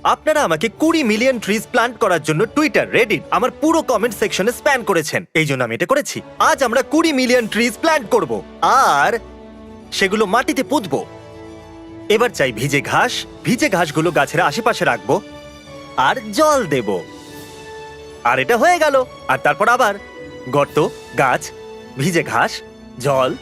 আপনারা আমাকে 20 million trees plant করার জন্য টুইটার, রেডিট, আমার পুরো কমেন্ট সেকশনে স্প্যাম করেছেন। এই জন্য আমি এটা করেছি। আজ আমরা 20 মিলিয়ন ট্রিজ প্ল্যান্ট করব আর সেগুলো মাটিতে পুঁতবো। এবার চাই ভিজে ঘাস। ভিজে ঘাসগুলো গাছের আশেপাশে রাখবো আর জল দেব। আর এটা হয়ে গেল। আর তারপর আবার গর্ত, গাছ, ভিজে ঘাস, জল।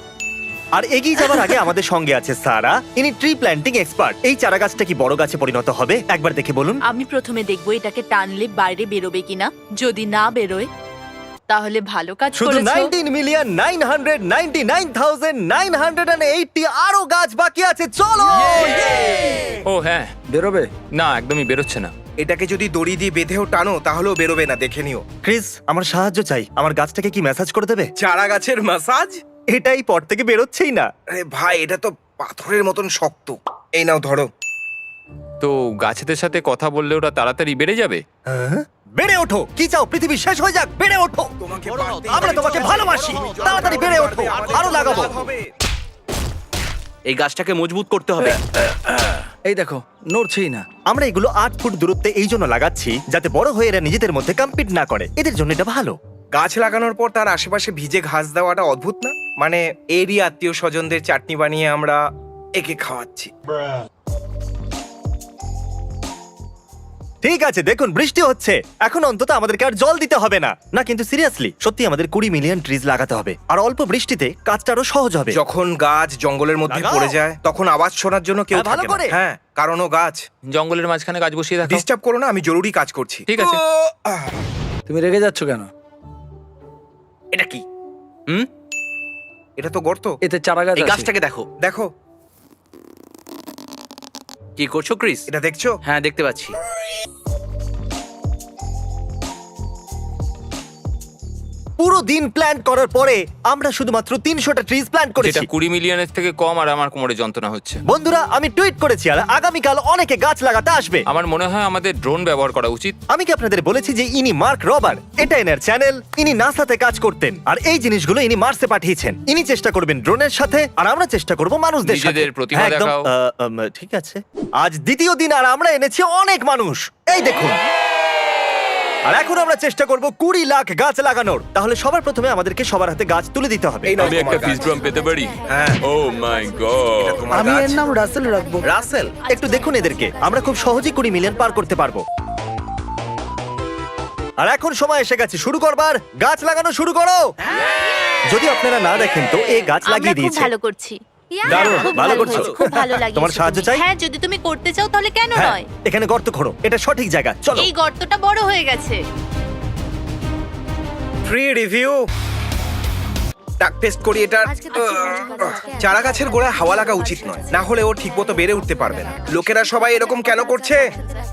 আর এগিয়ে যাবার আগে আমাদের সঙ্গে আছে সারা, ইনি ট্রি প্ল্যান্টিং এক্সপার্ট। এই চারা গাছটা কি বড় গাছে পরিণত হবে একবার দেখে বলুন। আমি প্রথমে দেখবো এটাকে টানলে বাইরে বেরোবে কিনা। যদি না বেরোয় তাহলে ভালো কাজ শুধু করেছো। 19,999,980 আরো গাছ বাকি আছে। চলো। ও হ্যাঁ, বেরোবে? না একদমই বেরোচ্ছে না। এটাকে যদি দড়ি দিয়ে বেঁধেও টানো তাহলেও বেরোবে না, দেখে নিও। ক্রিস, আমার সাহায্য চাই। আমার গাছটাকে কি ম্যাসাজ করে দেবে? চারা গাছের মাসাজ? এটাই পর থেকে বেরোচ্ছেই না। আরে ভাই, এটা তো পাথরের মতন শক্ত। এই নাও ধরো। তো গাছেদের সাথে কথা বললে ওরা তাড়াতাড়ি বেড়ে যাবে? হ্যাঁ? বেড়ে ওঠো। কি চাও পৃথিবী শেষ হয়ে যাক? বেড়ে ওঠো। তোমাকে আমরা তোমাকে ভালোবাসি। তাড়াতাড়ি বেড়ে ওঠো। আরো লাগাবো। এই গাছটাকে মজবুত করতে হবে। এই দেখো, নড়ছেই না। আমরা এগুলো 8 ফুট দূরত্বে এই জন্য লাগাচ্ছি যাতে বড় হয়ে এরা নিজেদের মধ্যে কম্পিট না করে। এদের জন্য এটা ভালো। গাছ লাগানোর পর তার আশেপাশে ভিজে ঘাস দেওয়াটা অদ্ভুত না? মানে এরই আত্মীয় স্বজনদের চাটনি বানিয়ে আমরা একে খাওয়াচ্ছি। ঠিক আছে, দেখুন বৃষ্টি হচ্ছে। এখন অন্তত আমাদেরকে আর জল দিতে হবে না। না কিন্তু সিরিয়াসলি, সত্যি আমাদের 20 মিলিয়ন ট্রিজ লাগাতে হবে। আর অল্প বৃষ্টিতে কাজটা আরো সহজ হবে। যখন গাছ জঙ্গলের মধ্যে লাগাও। পড়ে যায় তখন আওয়াজ শোনার জন্য কেউ হ্যাঁ, ভালো থাকে করে। না। হ্যাঁ, কারণ ও গাছ। জঙ্গলের মাঝখানে গাছ বসিয়ে রাখো। ডিস্টার্ব করো না, আমি জরুরি কাজ করছি। ঠিক আছে। তুমি রেগে যাচ্ছ কেন? এটা কি? হুম, এটা তো গর্ত। এতে চারা গাছ এই আছে। গাছটাকে দেখো। দেখো, কি করছো ক্রিস? এটা দেখছো? হ্যাঁ, দেখতে পাচ্ছি। পুরো দিন প্ল্যান করার পরে আমরা শুধুমাত্র 300টা ট্রিজ প্ল্যান্ট যেটা করেছি। 20 মিলিয়নের থেকে কম, আর আমার কোমরে যন্ত্রণা হচ্ছে। বন্ধুরা, আমি টুইট করেছি আর আগামীকাল অনেকে গাছ লাগাতে আসবে। আমার মনে হয় আমাদের ড্রোন ব্যবহার করা উচিত। আমি কি আপনাদের বলেছি যে ইনি মার্ক রবার? এটা এনার চ্যানেল। ইনি নাসাতে কাজ করতেন আর এই জিনিসগুলো ইনি মার্সে পাঠিয়েছেন। ইনি চেষ্টা করবেন ড্রোনের সাথে আর আমরা চেষ্টা করব মানুষদের সাথে। নিজেদের প্রতিভা হ্যাঁ, একদম। দেখাও। ঠিক আছে। আজ দ্বিতীয় দিন আর আমরা এনেছি অনেক মানুষ। এই দেখুন। আর এখন আমরা চেষ্টা করব 20 লাখ গাছ লাগানোর। তাহলে সবার প্রথমে আমাদেরকে সবার হাতে গাছ তুলে দিতে হবে। এই নাও আমি তোমার একটা গাছ। ফিস ড্রাম পেতে পারি? হ্যাঁ, ও মাই গড। এটা তোমার আমি গাছ। এর নাম রাসেল রাখবো। রাসেল। একটু দেখুন এদেরকে। আমরা খুব সহজেই 20 মিলিয়ন পার করতে পারবো। আর এখন সময় এসে গেছে শুরু করবার। গাছ লাগানো শুরু করো। যদি আপনারা না দেখেন তো এই গাছ লাগিয়ে আমরা খুব দিয়েছে। ভালো করছি। দারুণ, খুব ভালো ভালো করছো। হয়েছে, খুব ভালো লাগিয়েছে। তোমার সাহায্য চাই? হ্যাঁ, যদি তুমি করতে চাও তাহলে কেন হ্যাঁ, নয়। এখানে গর্ত খোঁড়ো। এটা সঠিক জায়গা। চলো। এই গর্তটা বড় হয়ে গেছে। Tree review. টাক টেস্ট করি এটা। চারা গাছের গোড়ায় হাওয়া লাগা উচিত নয়, না হলে ও ঠিকমতো বেড়ে উঠতে পারবে না। লোকেরা সবাই এরকম কেন করছে?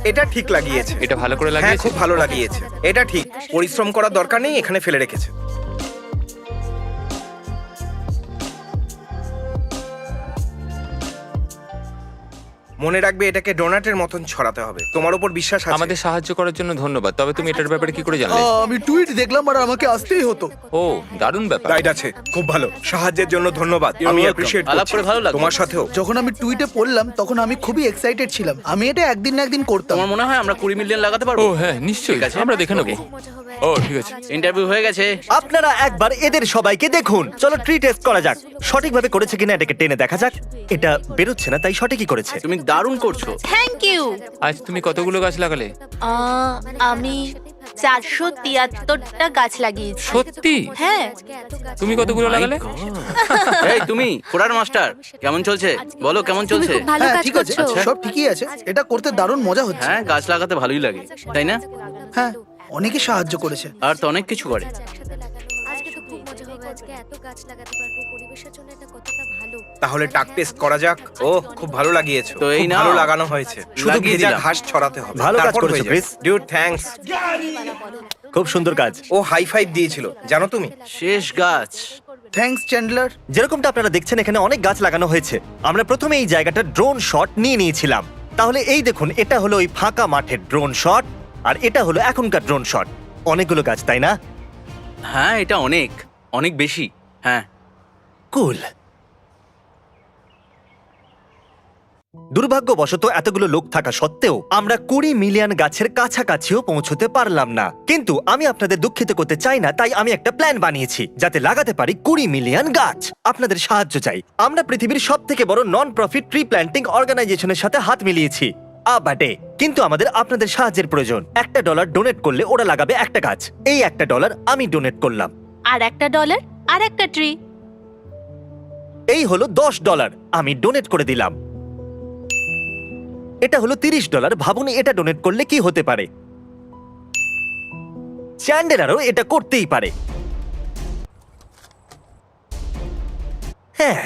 এটা ঠিক লাগিয়েছে। এটা ভালো করে হ্যাঁ, লাগিয়েছে। খুব ভালো লাগিয়েছে। এটা ঠিক। পরিশ্রম করার দরকার নেই, এখানে ফেলে রেখেছে। মনে রাখবে, এটাকে ডোনাটের মতন ছড়াতে হবে। তোমার উপর বিশ্বাস আছে। আমাদের সাহায্য করার জন্য ধন্যবাদ। তবে তুমি এটার ব্যাপারে কি করে জানলে? আমি টুইট দেখলাম আর আমাকে আসতেই হতো। ও, দারুণ ব্যাপার। রাইট আছে। খুব ভালো। সাহায্যের জন্য ধন্যবাদ। আমি welcome. অ্যাপ্রিশিয়েট আলাপ করছি। করে ভালো লাগলো। তোমার সাথেও। যখন আমি টুইটে পড়লাম তখন আমি খুবই এক্সাইটেড ছিলাম। আমি এটা একদিন না একদিন করতাম। তোমার মনে হয় আমরা 20 মিলিয়ন লাগাতে পারবো? ও হ্যাঁ, নিশ্চয়ই। ঠিক আছে। আমরা দেখে নেবো। ও ঠিক আছে। ইন্টারভিউ হয়ে গেছে। আপনারা একবার এদের সবাইকে দেখুন। চলো ট্রি টেস্ট করা যাক। সঠিকভাবে করেছে কিনা এটাকে টেনে দেখা যাক। এটা বেরোচ্ছে না, তাই সঠিকই করেছে। তুমি দারুণ করছো। Thank you. আজ তুমি কতগুলো গাছ লাগালে? আমি 473টা গাছ লাগিয়েছি। সত্যি? হ্যাঁ। তুমি কতগুলো লাগালে? এই তুমি কোরার মাস্টার, কেমন চলছে? বলো কেমন চলছে? ভালো হ্যাঁ, কাজ ঠিক আছে, করছো। সব ঠিকই আছে। এটা করতে দারুণ মজা হচ্ছে। হ্যাঁ, গাছ লাগাতে ভালোই লাগে, তাই না? হ্যাঁ, অনেকে সাহায্য করেছে। আর তো অনেক কিছু করে। তাহলে টাক টেস্ট করা যাক। ও খুব ভালো লাগিয়েছো। তো এই খুব নাও। ভালো লাগানো হয়েছে। শুধু লাগিয়ে ভেজা দিলাম। ঘাস ছড়াতে হবে। ভালো কাজ তারপর করেছো, হয়ে যাবে। ক্রিস। ডিউড, থ্যাঙ্কস। খুব সুন্দর কাজ। ও হাই ফাইভ দিয়েছিল, জানো তুমি? শেষ গাছ। Thanks Chandler. যেরকমটা আপনারা দেখছেন এখানে অনেক গাছ লাগানো হয়েছে। আমরা প্রথমে এই জায়গাটা ড্রোন শট নিয়ে নিয়েছিলাম। তাহলে এই দেখুন, এটা হলো ওই ফাঁকা মাঠের ড্রোন শট আর এটা হলো এখনকার ড্রোন শট। অনেকগুলো গাছ, তাই না? হ্যাঁ, এটা অনেক অনেক বেশি। হ্যাঁ, কুল। দুর্ভাগ্যবশত এতগুলো লোক থাকা সত্ত্বেও আমরা 20 মিলিয়ন গাছের কাছাকাছিও পৌঁছতে পারলাম না। কিন্তু আমি আপনাদের দুঃখিত করতে চাই না, তাই আমি একটা প্ল্যান বানিয়েছি যাতে লাগাতে পারি 20 মিলিয়ন গাছ। আপনাদের সাহায্য চাই। আমরা পৃথিবীর সবথেকে বড় নন প্রফিট ট্রি প্ল্যান্টিং অর্গানাইজেশনের সাথে হাত মিলিয়েছি আবাডে। কিন্তু আমাদের আপনাদের সাহায্যের প্রয়োজন। $1 ডোনেট করলে ওরা লাগাবে একটা গাছ। এই $1 আমি ডোনেট করলাম। আর $1 আর একটা ট্রি। এই হলো $10 আমি ডোনেট করে দিলাম। এটা হলো $30। ভাবুন এটা ডোনেট করলে কি হতে পারে। চ্যান্ডেলারও এটা করতেই পারে। হ্যাঁ,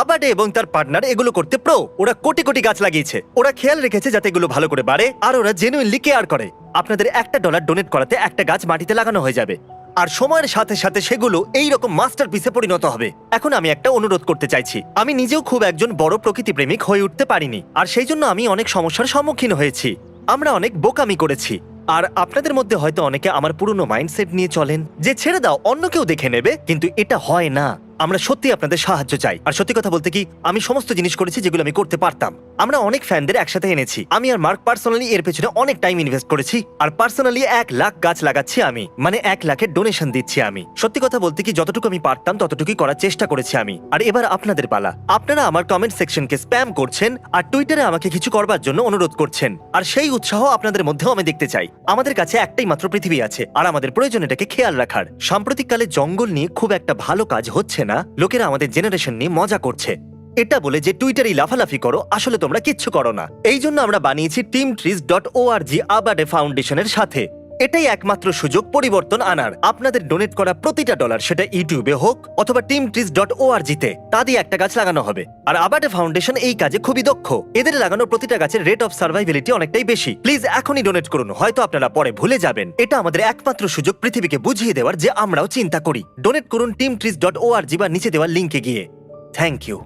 আবাডে এবং তার পার্টনার এগুলো করতে প্রো। ওরা কোটি কোটি গাছ লাগিয়েছে। ওরা খেয়াল রেখেছে যাতে এগুলো ভালো করে বাড়ে, আর ওরা জেনুইনলি কেয়ার করে। আপনাদের $1 ডোনেট করাতে একটা গাছ মাটিতে লাগানো হয়ে যাবে, আর সময়ের সাথে সাথে সেগুলো এইরকম মাস্টারপিসে পরিণত হবে। এখন আমি একটা অনুরোধ করতে চাইছি। আমি নিজেও খুব একজন বড় প্রকৃতিপ্রেমিক হয়ে উঠতে পারিনি, আর সেই জন্য আমি অনেক সমস্যার সম্মুখীন হয়েছি। আমরা অনেক বোকামি করেছি। আর আপনাদের মধ্যে হয়তো অনেকে আমার পুরনো মাইন্ডসেট নিয়ে চলেন যে ছেড়ে দাও, অন্য কেউ দেখে নেবে, কিন্তু এটা হয় না। আমরা সত্যি আপনাদের সাহায্য চাই। আর সত্যি কথা বলতে কি, আমি সমস্ত জিনিস করেছি যেগুলো আমি করতে পারতাম। আমরা অনেক ফ্যানদের একসাথে এনেছি। আমি আর মার্ক পার্সোনালি এর পেছনে অনেক টাইম ইনভেস্ট করেছি, আর পার্সোনালি 1 লাখ গাছ লাগাচ্ছি আমি, মানে 1 লাখের ডোনেশন দিচ্ছি আমি। সত্যি কথা বলতে কি, যতটুকু আমি পারতাম ততটুকুই করার চেষ্টা করেছি আমি। আর এবার আপনাদের পালা। আপনারা আমার কমেন্ট সেকশনকে স্প্যাম করছেন আর টুইটারে আমাকে কিছু করবার জন্য অনুরোধ করছেন, আর সেই উৎসাহ আপনাদের মধ্যেও আমি দেখতে চাই। আমাদের কাছে একটাই মাত্র পৃথিবী আছে, আর আমাদের প্রয়োজন এটাকে খেয়াল রাখার। সাম্প্রতিককালে জঙ্গল নিয়ে খুব একটা ভালো কাজ হচ্ছে না। লোকেরা আমাদের জেনারেশন নিয়ে মজা করছে। এটা বলে যে টুইটারে লাফালাফি করো, আসলে তোমরা কিচ্ছু করো না। এই জন্য আমরা বানিয়েছি teamtrees.org আবাডে ফাউন্ডেশনের সাথে। এটাই একমাত্র সুযোগ পরিবর্তন আনার। আপনাদের ডোনেট করা প্রতিটা ডলার, সেটা ইউটিউবে হোক অথবা teamtrees.org তে, তা দিয়ে একটা গাছ লাগানো হবে। আর আবাডে ফাউন্ডেশন এই কাজে খুবই দক্ষ। এদের লাগানো প্রতিটা গাছের রেট অফ সার্ভাইভেলিটি অনেকটাই বেশি। প্লিজ এখনই ডোনেট করুন, হয়তো আপনারা পরে ভুলে যাবেন। এটা আমাদের একমাত্র সুযোগ পৃথিবীকে বুঝিয়ে দেওয়ার যে আমরাও চিন্তা করি। ডোনেট করুন teamtrees.org বা নিচে দেওয়া লিংকে গিয়ে। Thank you.